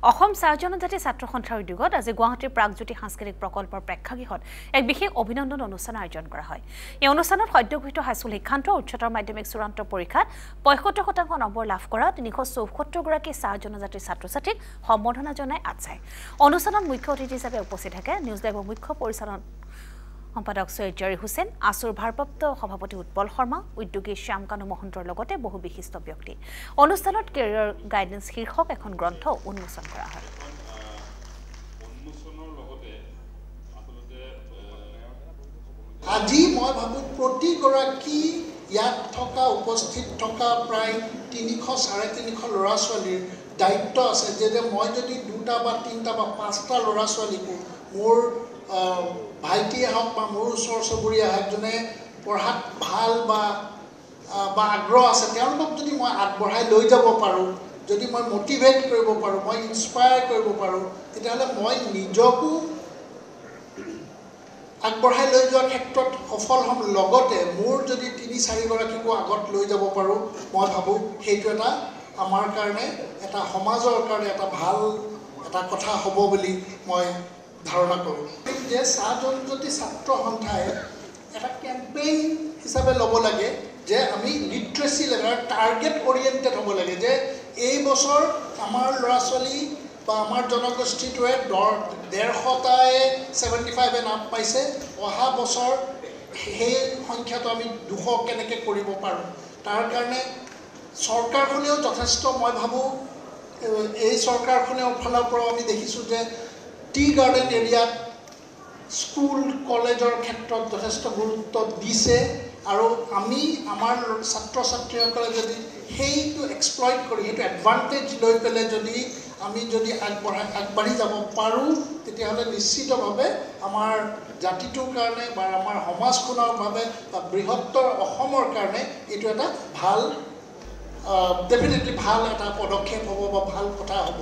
অসম চাহ জনজাতি ছাত্ৰ সন্থাৰ উদ্যোগত আজি গুৱাহাটীৰ প্ৰাগজ্যোতি সাংস্কৃতিক প্ৰকল্পৰ প্ৰেক্ষাগৃহত এক বিশেষ অভিনন্দন অনুষ্ঠান আয়োজন কৰা হয়। এই অনুষ্ঠানত সদ্যগৃহীত হাইস্কুল শিক্ষান্ত উচ্চতৰ মাধ্যমিক চূড়ান্ত পৰীক্ষাত ৭৫% নম্বৰ লাভ কৰা ৩৭৪ গৰাকী চাহ জনজাতিৰ ছাত্ৰ-ছাত্ৰীক সম্বৰ্ধনা জনাই আছাই। অনুষ্ঠানত মুখ্য অতিথি হিচাপে উপস্থিত থাকে নিউজ লাইভৰ মুখ্য পৰিচালন সম্পাদক সৈয়দ জাৰি হুছেইন, আসুৰ ভাৰপ্ৰাপ্ত সভাপতি উৎপল শৰ্মা, উদ্যোগী শ্যামকানু মহন্তৰ লগতে বহু বিশিষ্ট ব্যক্তি। অনুষ্ঠানত কেৰিয়াৰ গাইডেন্স শীৰ্ষক এখন গ্ৰন্থ উন্মোচন কৰা হয়। আজি মই ভাবো প্ৰতিগৰাকী ইয়াত থকা উপস্থিত থকা প্ৰায় ৩০০-৩৫০ ল'ৰা ছোৱালীৰ দায়িত্ব আছে যে মই যদি ২টা বা ৩টা বা ৫টা ল'ৰা ছোৱালীকো মোৰ ভাইটিয়ে হওক বা মোৰ ওচৰ চুবুৰীয়া হওক যোনে পঢ়াত ভাল বা আগ্ৰহ আছে তেওঁলোকক যদি মই আগবঢ়াই লৈ যাব পাৰোঁ, যদি মই মটিভেট কৰিব পাৰোঁ, মই ইনস্পায়াৰ কৰিব পাৰোঁ, তেতিয়াহ'লে মই নিজকো আগবঢ়াই লৈ যোৱাৰ ক্ষেত্ৰত সফল হ'ম। লগতে মোৰ যদি ৩-৪ গৰাকীকো আগত লৈ যাব পাৰোঁ, মই ভাবোঁ সেইটো এটা আমাৰ কাৰণে এটা সমাজৰ কাৰণে এটা ভাল এটা কথা হ'ব বুলি মই ধাৰণা কৰোঁ। যে চাহ জনজাতি ছাত্ৰ সন্থাই এটা কেম্পেইন হিচাপে ল'ব লাগে যে আমি লিটাৰেচি লেভেলৰ টাৰ্গেট অৰিয়েণ্টেড হ'ব লাগে যে এই বছৰ আমাৰ ল'ৰা ছোৱালী বা আমাৰ জনগোষ্ঠীটোৱে ১৫০টাই 75 এণ্ড আপ পাইছে। অহা বছৰ সেই সংখ্যাটো আমি ২০০ কেনেকৈ কৰিব পাৰোঁ, তাৰ কাৰণে চৰকাৰখনেও যথেষ্ট, মই ভাবোঁ এই চৰকাৰখনেও ফালৰ পৰাও আমি দেখিছোঁ যে টি গাৰ্ডেন এৰিয়াত স্কুল কলেজৰ ক্ষেত্ৰত যথেষ্ট গুৰুত্ব দিছে আৰু আমি আমাৰ ছাত্ৰ ছাত্ৰীসকলে যদি সেইটো এক্সপ্লইট কৰি সেইটো এডভান্টেজ লৈ পেলাই যদি আগবাঢ়ি যাব পাৰোঁ, তেতিয়াহ'লে নিশ্চিতভাৱে আমাৰ জাতিটোৰ কাৰণে বা আমাৰ সমাজখনৰ বাবে বা বৃহত্তৰ অসমৰ কাৰণে এইটো এটা ভাল ডেফিনেটলি ভাল এটা পদক্ষেপ হ'ব বা ভাল কথা হ'ব।